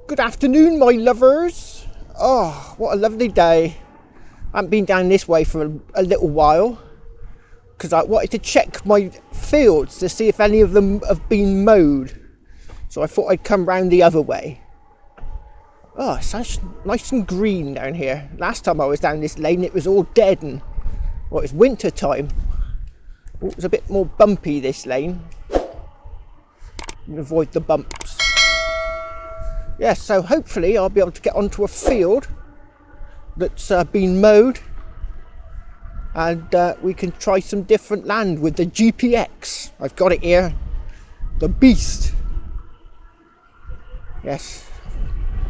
Good afternoon, my lovers. Oh, what a lovely day. I haven't been down this way for a little while because I wanted to check my fields to see if any of them have been mowed. So I thought I'd come round the other way. Oh, it's such nice and green down here. Last time I was down this lane it was all dead and, well, it's winter time. Oh, it was a bit more bumpy, this lane. Avoid the bumps. Yes, so hopefully I'll be able to get onto a field that's been mowed and we can try some different land with the GPX. I've got it here, the beast. Yes,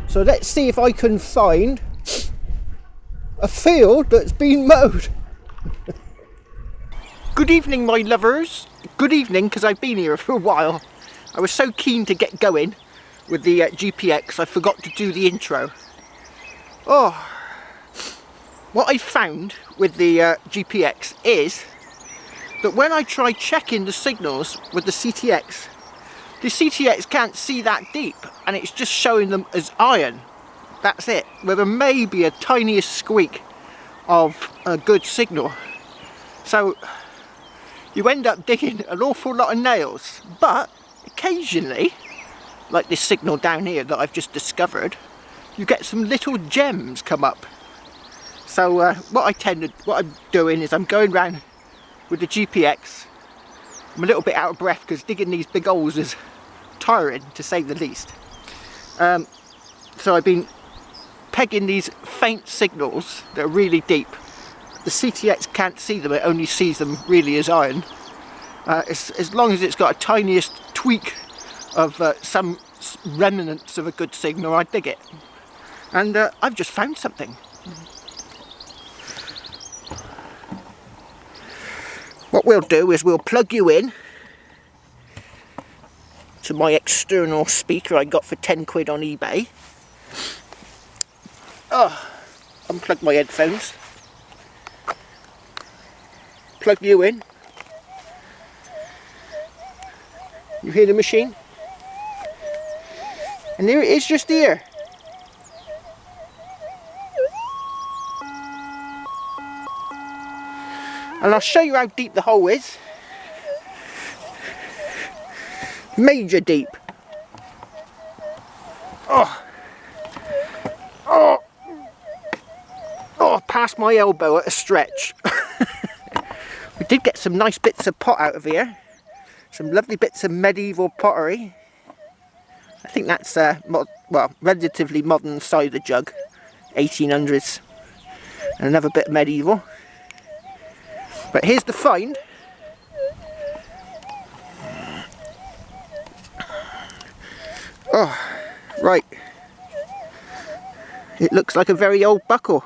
so let's see if I can find a field that's been mowed. Good evening, my lovers. Good evening, because I've been here for a while. I was so keen to get going with the GPX, I forgot to do the intro. Oh, what I found with the GPX is that when I try checking the signals with the CTX can't see that deep and it's just showing them as iron. That's it, with maybe a tiniest squeak of a good signal. So you end up digging an awful lot of nails, but occasionally, like this signal down here that I've just discovered, you get some little gems come up. So what I'm doing is I'm going round with the GPX. I'm a little bit out of breath because digging these big holes is tiring, to say the least. So I've been pegging these faint signals that are really deep. The CTX can't see them, it only sees them really as iron. As long as it's got a tiniest tweak of some remnants of a good signal, I dig it. And I've just found something. What we'll do is we'll plug you in to my external speaker I got for 10 quid on eBay. Oh, unplug my headphones. Plug you in. You hear the machine? And there it is, just here. And I'll show you how deep the hole is. Major deep. Oh. Oh. Oh, past my elbow at a stretch. We did get some nice bits of pot out of here. Some lovely bits of medieval pottery. I think that's relatively modern cider jug, 1800s, and another bit of medieval. But here's the find. Oh, right. It looks like a very old buckle.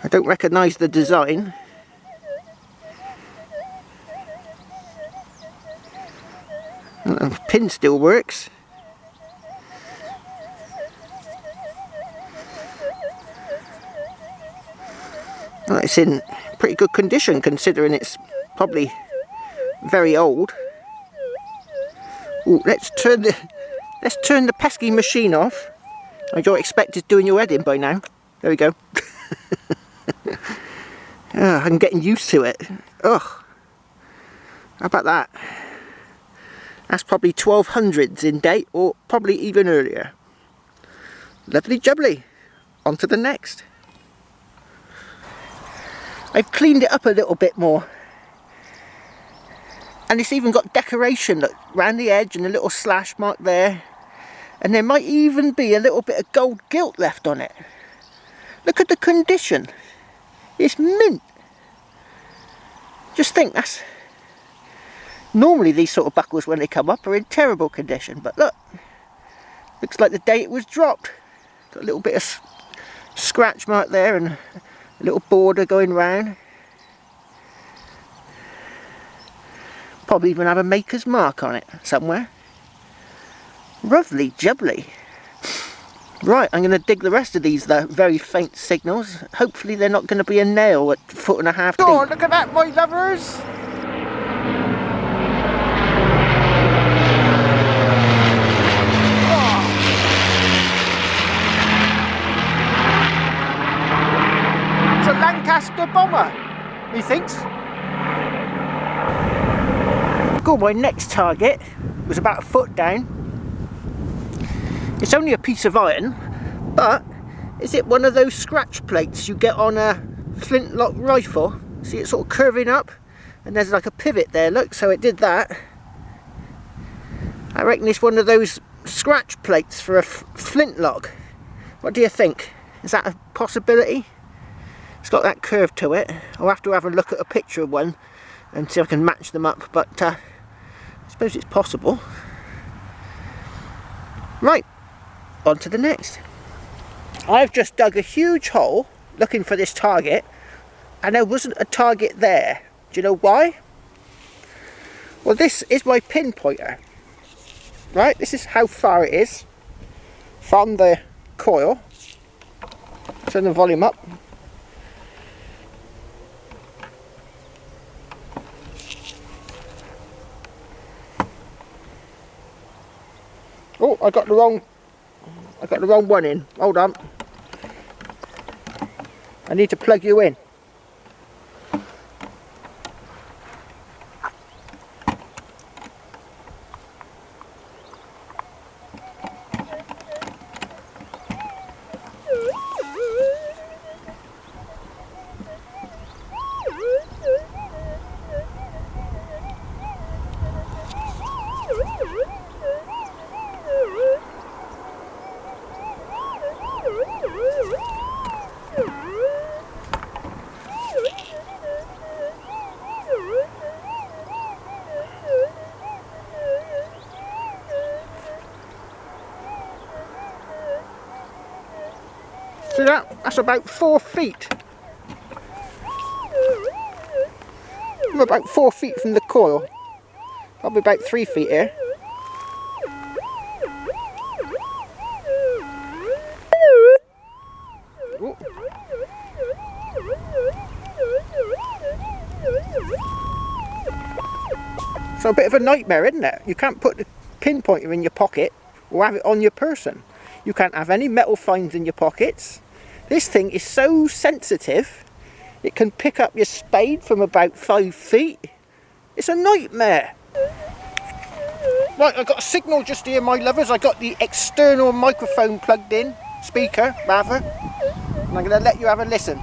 I don't recognise the design. The pin still works. Well, it's in pretty good condition considering it's probably very old. Ooh, let's turn the pesky machine off. I don't expect it's doing your head in by now. There we go. Oh, I'm getting used to it. Ugh. How about that? That's probably 1200s in date, or probably even earlier. Lovely jubbly. On to the next. I've cleaned it up a little bit more. And it's even got decoration, look, round the edge and a little slash mark there. And there might even be a little bit of gold gilt left on it. Look at the condition. It's mint. Just think, that's... Normally these sort of buckles when they come up are in terrible condition, but look. Looks like the day it was dropped. Got a little bit of scratch mark there and a little border going round. Probably even have a maker's mark on it somewhere. Lovely jubbly. Right, I'm going to dig the rest of these very faint signals. Hopefully they're not going to be a nail at 1.5 feet deep. Oh, look at that, my lovers! methinks. Cool, my next target was about a foot down. It's only a piece of iron, but is it one of those scratch plates you get on a flintlock rifle? See it sort of curving up and there's like a pivot there, look, so it did that. I reckon it's one of those scratch plates for a flintlock. What do you think? Is that a possibility? It's got that curve to it. I'll have to have a look at a picture of one and see if I can match them up, but I suppose it's possible. Right, on to the next. I've just dug a huge hole looking for this target and there wasn't a target there. Do you know why? Well, this is my pinpointer. Right, this is how far it is from the coil. Turn the volume up. Oh, I got the wrong one in. Hold on. I need to plug you in. See that? That's about 4 feet. I'm about 4 feet from the coil. Probably about 3 feet here. Ooh. So a bit of a nightmare, isn't it? You can't put the pinpointer in your pocket or have it on your person. You can't have any metal finds in your pockets. This thing is so sensitive, it can pick up your spade from about 5 feet. It's a nightmare. Right, I've got a signal just here, my lovers. I got the external microphone plugged in, speaker rather, and I'm going to let you have a listen.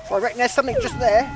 So I reckon there's something just there.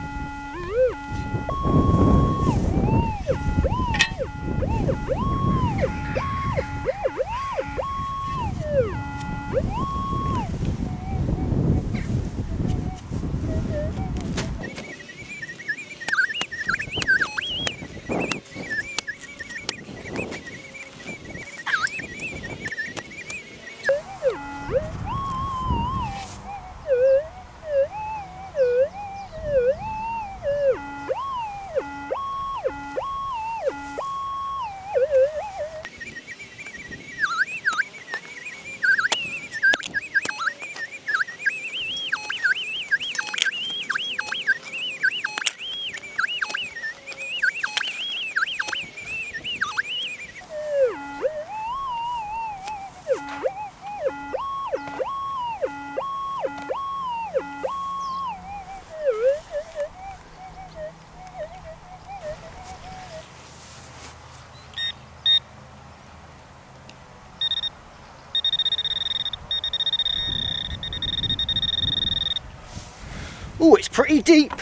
Oh, it's pretty deep.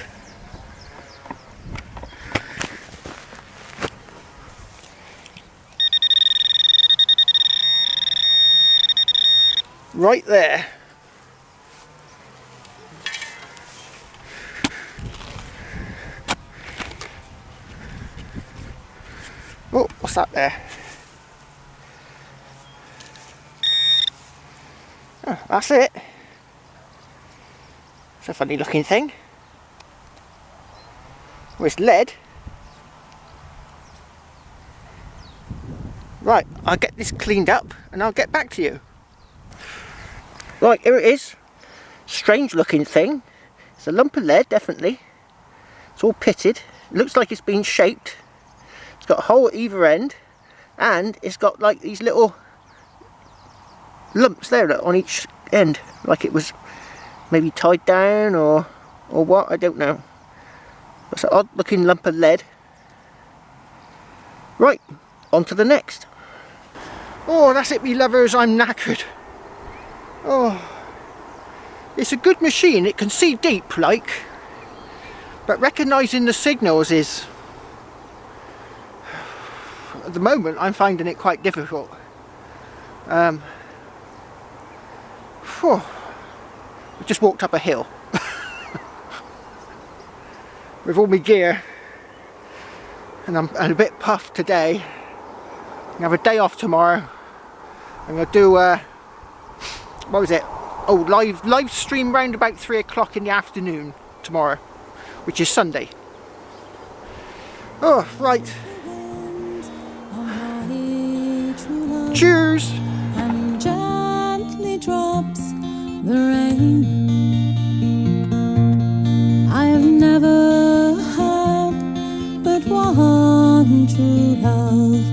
Right there. Oh, what's that there? Oh, that's it. It's a funny looking thing. Well, it's lead. Right, I'll get this cleaned up and I'll get back to you. Right, here it is. Strange looking thing. It's a lump of lead, definitely. It's all pitted. It looks like it's been shaped. It's got a hole at either end and it's got like these little lumps there on each end, like it was maybe tied down or what, I don't know. It's an odd looking lump of lead. Right, on to the next. Oh, that's it, me lovers, I'm knackered. Oh, it's a good machine, it can see deep like, but recognising the signals is, at the moment I'm finding it quite difficult. I just walked up a hill with all my gear, and I'm a bit puffed today. I'm gonna have a day off tomorrow. I'm gonna do what was it? Oh, live stream round about 3 o'clock in the afternoon tomorrow, which is Sunday. Oh, right. Cheers. And gently drops the rain. I have never had but one true love.